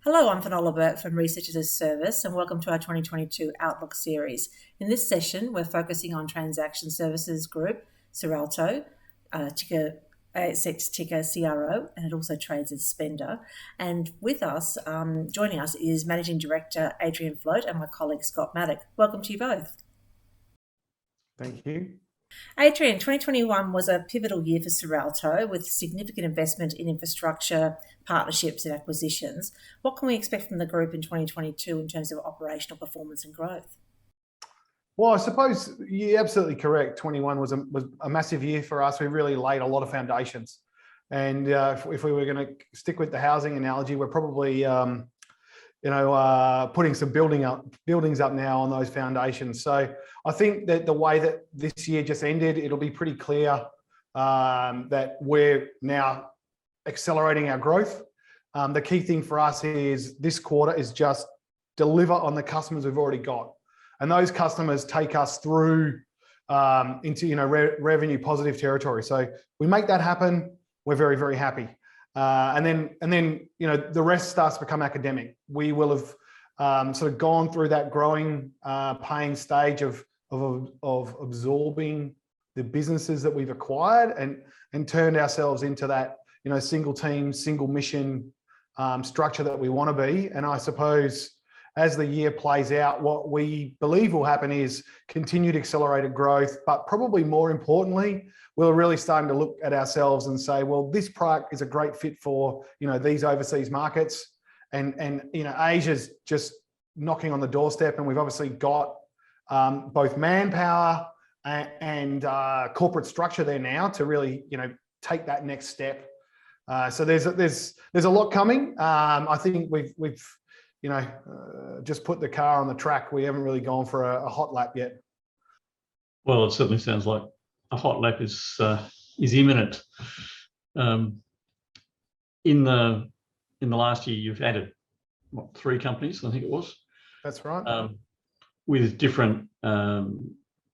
Hello, I'm Finola Burke from Research as a Service, and welcome to our 2022 Outlook series. In this session, we're focusing on Transaction Services Group, Cirralto, ticker ASX ticker CRO, and it also trades as Spenda. And with us, joining us is Managing Director Adrian Floate and my colleague Scott Maddock. Welcome to you both. Thank you. Adrian, 2021 was a pivotal year for Cirralto with significant investment in infrastructure, partnerships and acquisitions. What can we expect from the group in 2022 in terms of operational performance and growth? Well, I suppose you're absolutely correct. 21 was a massive year for us. We really laid a lot of foundations. And if we were going to stick with the housing analogy, we're probably putting some buildings up now on those foundations. So I think that the way that this year just ended, it'll be pretty clear that we're now accelerating our growth. The key thing for us is this quarter is just deliver on the customers we've already got, and those customers take us through into revenue positive territory. So we make that happen, we're very, very happy. And then the rest starts to become academic. We will have sort of gone through that growing pain stage of absorbing the businesses that we've acquired and turned ourselves into that single team, single mission structure that we want to be. And I suppose as the year plays out, what we believe will happen is continued accelerated growth, but probably more importantly, we're really starting to look at ourselves and say, well, this product is a great fit for these overseas markets, and Asia's just knocking on the doorstep, and we've obviously got both manpower and corporate structure there now to really take that next step. So there's a lot coming. I think we've just put the car on the track. We haven't really gone for a hot lap yet. Well, it certainly sounds like a hot lap is imminent. In the last year, you've added 3 companies, I think it was. That's right. With different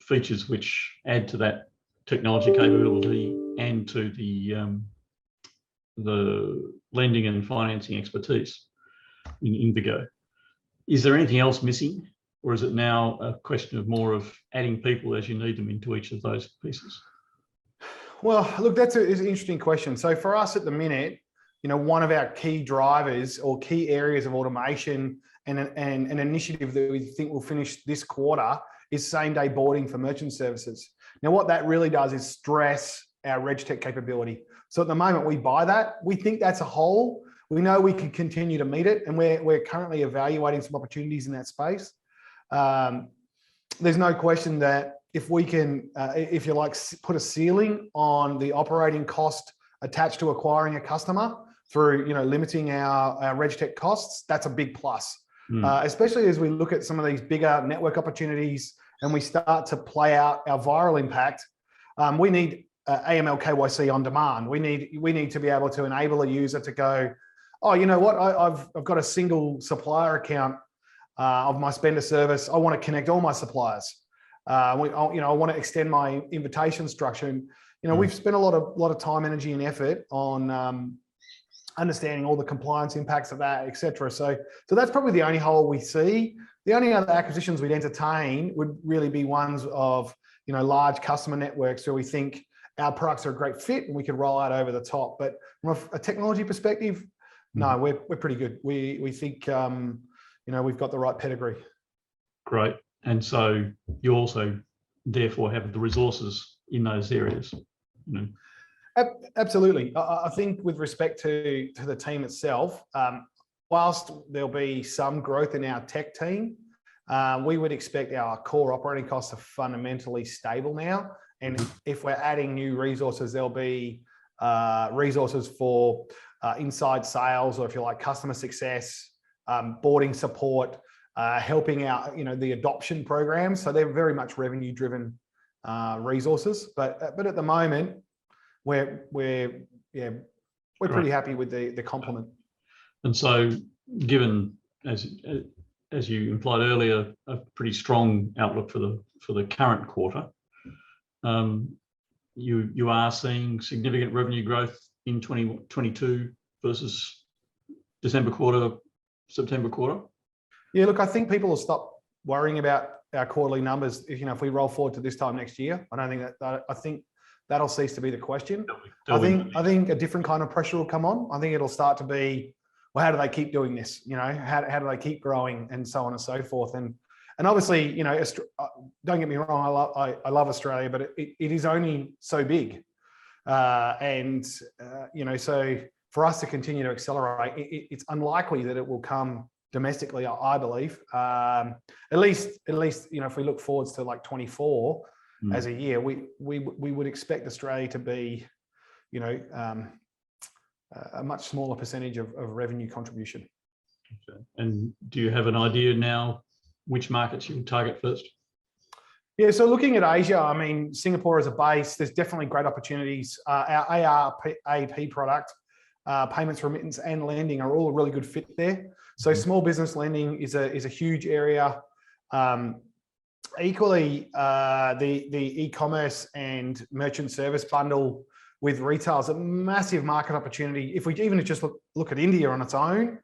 features which add to that technology capability and to the lending and financing expertise in Indigo. Is there anything else missing, or is it now a question of more of adding people as you need them into each of those pieces? Well, look, that's an interesting question. So for us at the minute, one of our key drivers or key areas of automation and an initiative that we think will finish this quarter is same-day boarding for merchant services. Now, what that really does is stress our RegTech capability. So at the moment we buy that, we think that's a hole. We know we can continue to meet it, and we're currently evaluating some opportunities in that space. There's no question that if we can, if you like, put a ceiling on the operating cost attached to acquiring a customer through, limiting our RegTech costs, that's a big plus. Especially as we look at some of these bigger network opportunities and we start to play out our viral impact. We need AML KYC on demand. We need to be able to enable a user to go, oh, you know what? I've got a single supplier account of my Spenda service. I want to connect all my suppliers. I want to extend my invitation structure. And we've spent a lot of time, energy, and effort on understanding all the compliance impacts of that, etc. So that's probably the only hole we see. The only other acquisitions we'd entertain would really be ones of large customer networks where we think our products are a great fit and we can roll out over the top. But from a technology perspective, no, we're pretty good. We think we've got the right pedigree. Great. And so you also therefore have the resources in those areas. Absolutely. I think with respect to the team itself, whilst there'll be some growth in our tech team, we would expect our core operating costs are fundamentally stable now. And if we're adding new resources, there'll be resources for inside sales, or if you like, customer success, boarding support, helping out, the adoption programs. So they're very much revenue driven resources. But at the moment, we're pretty happy with the complement. And so, given as you implied earlier, a pretty strong outlook for the current quarter, you are seeing significant revenue growth in 2022 versus December quarter September quarter? Yeah, look, I think people will stop worrying about our quarterly numbers. If we roll forward to this time next year, I don't think I think that'll cease to be the question. I think a different kind of pressure will come on. I think it'll start to be, well, how do they keep doing this? How do they keep growing, and so on and so forth. And obviously, don't get me wrong, I love Australia, but it is only so big. So for us to continue to accelerate, it's unlikely that it will come domestically, I believe. At least, if we look forwards to like 24 as a year, we would expect Australia to be, a much smaller percentage of revenue contribution. Okay. And do you have an idea now which markets you will target first? Yeah, so looking at Asia, I mean, Singapore as a base, there's definitely great opportunities. Our ARAP product, payments, remittance, and lending are all a really good fit there. So small business lending is a huge area. Equally, the e-commerce and merchant service bundle with retail is a massive market opportunity. If we even just look at India on its own,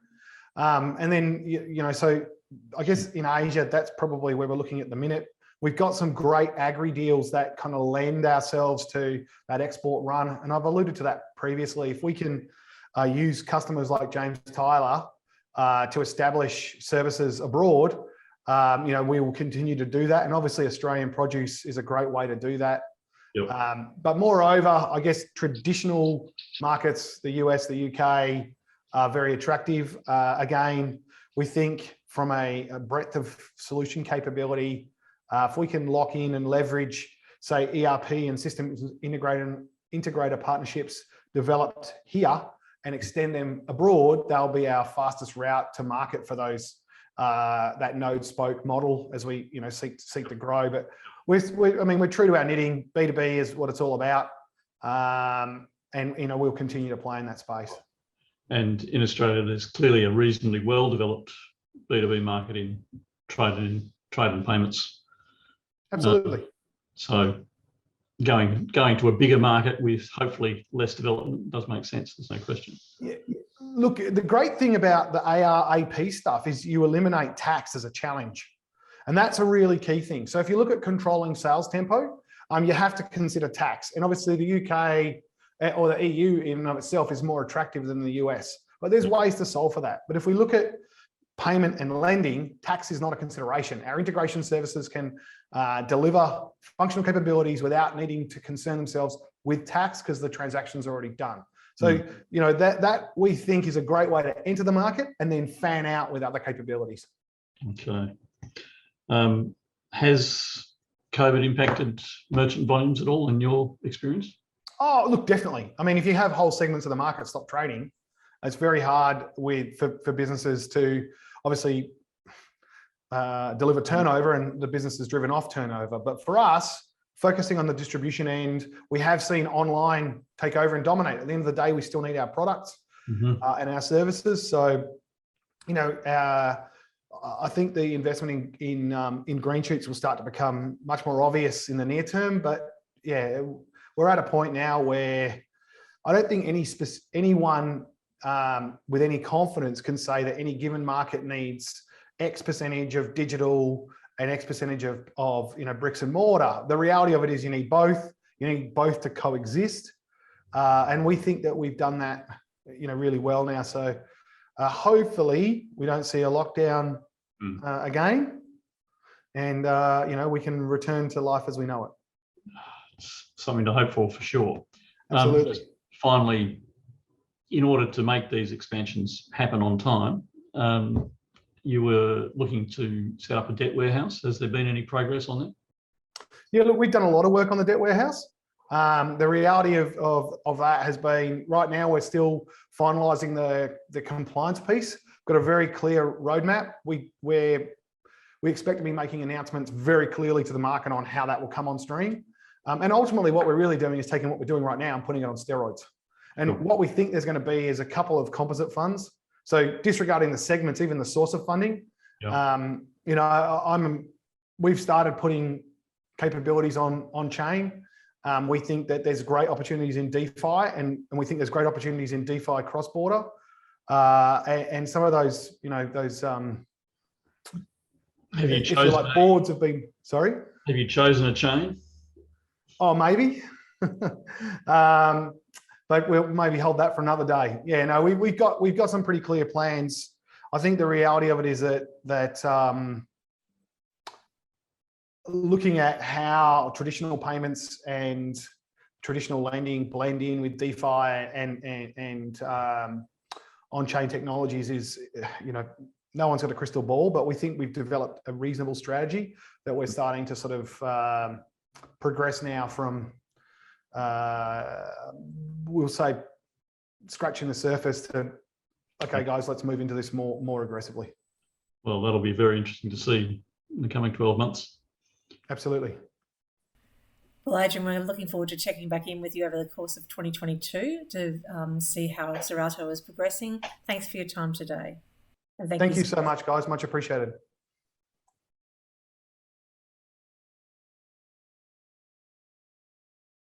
and then so I guess in Asia, that's probably where we're looking at the minute. We've got some great agri deals that kind of lend ourselves to that export run. And I've alluded to that previously. If we can use customers like James Tyler to establish services abroad, we will continue to do that. And obviously Australian produce is a great way to do that. Yep. But moreover, I guess traditional markets, the US, the UK, are very attractive. Again, we think from a breadth of solution capability, if we can lock in and leverage, say, ERP and systems integrator partnerships developed here and extend them abroad, they'll be our fastest route to market for those that node spoke model as we seek to grow. But we're true to our knitting. B2B is what it's all about, and we'll continue to play in that space. And in Australia, there's clearly a reasonably well-developed B2B market in trade and payments. Absolutely. So going to a bigger market with hopefully less development does make sense. There's no question. Yeah. Look, the great thing about the AR/AP stuff is you eliminate tax as a challenge. And that's a really key thing. So if you look at controlling sales tempo, you have to consider tax. And obviously the UK or the EU in and of itself is more attractive than the US. But there's ways to solve for that. But if we look at payment and lending, tax is not a consideration. Our integration services can deliver functional capabilities without needing to concern themselves with tax because the transaction's already done. So, that we think is a great way to enter the market and then fan out with other capabilities. Okay. Has COVID impacted merchant volumes at all in your experience? Oh, look, definitely. I mean, if you have whole segments of the market stop trading, it's very hard for businesses to obviously deliver turnover, and the business is driven off turnover. But for us, focusing on the distribution end, we have seen online take over and dominate. At the end of the day, we still need our products and our services. So, I think the investment in green shoots will start to become much more obvious in the near term. But yeah, we're at a point now where I don't think anyone with any confidence can say that any given market needs X percentage of digital and X percentage of bricks and mortar. The reality of it is you need both. You need both to coexist, and we think that we've done that really well now. So hopefully we don't see a lockdown again, and we can return to life as we know it. Something to hope for sure. Absolutely. Finally, in order to make these expansions happen on time, you were looking to set up a debt warehouse. Has there been any progress on that? Yeah, look, we've done a lot of work on the debt warehouse. The reality of that has been, right now we're still finalising the compliance piece. Got a very clear roadmap. We expect to be making announcements very clearly to the market on how that will come on stream. And ultimately what we're really doing is taking what we're doing right now and putting it on steroids. And what we think there's going to be is a couple of composite funds. So disregarding the segments, even the source of funding, we've started putting capabilities on chain. We think that there's great opportunities in DeFi, and we think there's great opportunities in DeFi cross-border. and some of those, those Have you if you chosen? like, boards have been. Sorry. Have you chosen a chain? Oh, maybe. But we'll maybe hold that for another day. Yeah, no, we've got some pretty clear plans. I think the reality of it is that looking at how traditional payments and traditional lending blend in with DeFi and on-chain technologies is, no one's got a crystal ball, but we think we've developed a reasonable strategy that we're starting to sort of progress now from, we'll say, scratching the surface to, okay, guys, let's move into this more aggressively. Well, that'll be very interesting to see in the coming 12 months. Absolutely. Well, Adrian, we're looking forward to checking back in with you over the course of 2022 to see how Cirralto is progressing. Thanks for your time today. And thank you so much, guys. Much appreciated.